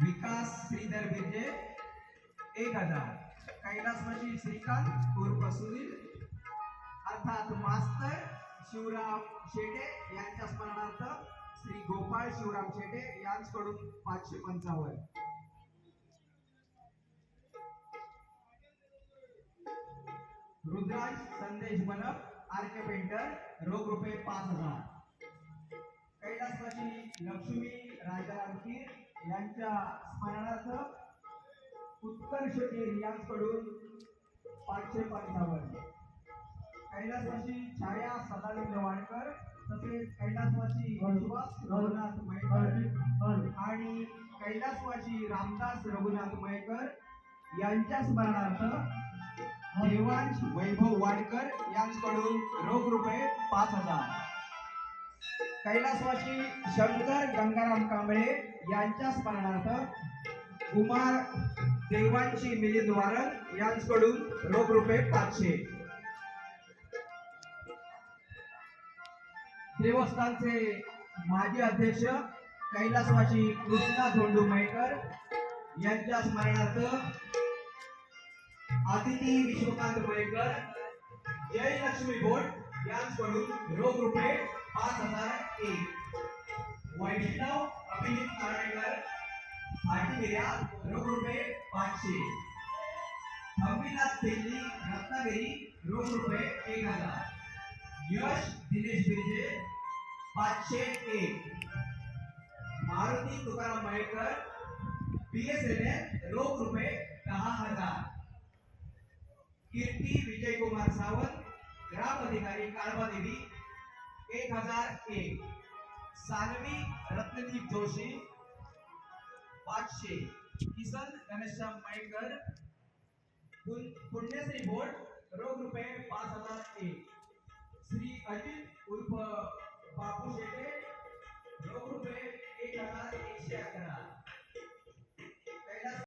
विकास श्रीधर बिर्जे 1000. कैलासवासी श्रीकांत उर्फ सुनील अर्थात मास्तर शिवराम शेटे यांच्या स्मरणार्थ श्री गोपाळ शिवराम शेटे यांच्याकडून 555. रुद्राज संदेश बनप आर्के पेंटर रोख रुपये 5000. कैलासवासी लक्ष्मी राजाराम कीर यांच्या स्मरणार्थ उत्कर्ष कीर यांच्याकडून 555. कैलासवासी छाया सदानंद वाडकर तसेच कैलासवासी विश्वास रघुनाथ मयेकर आणि कैलासवासी रामदास रघुनाथ मयेकर यांच्या स्मरणार्थ देवांश वैभव वाडकर यांच्याकडून रोख रुपये 5000. कैलासवासी शंकर गंगाराम कांबळे यांच्या स्मरणार्थ कुमार देवांशी मिलिंद वारंग यांच्याकडून रोख रुपये 500. देवस्थानचे माजी अध्यक्ष कैलासवासी कृष्णा धोंडू मयेकर यांच्या स्मरणार्थ आदिती विश्वकांत मयेकर जय लक्ष्मी बोट यांच्याकडून रोख रुपये 5001. वैष्णव अभिजित नारायणकर आटिगिऱ्या रोख रुपये 500. अभिनाथ दिल्ली रत्नागिरी रोख रुपये 1000. यश दिनेश बिर्जे 501. मारुती तुकाराम मयेकर BSNL रोख रुपये 10,000. कीर्ती विजयकुमार सावंत ग्राम अधिकारी काळबादेवी 1001. सानवी रत्नदीप जोशी 500. किसन घनश्याम मयेकर पुण्यश्री बोर्ड रोख रुपये 5001. श्री अजित उर्फ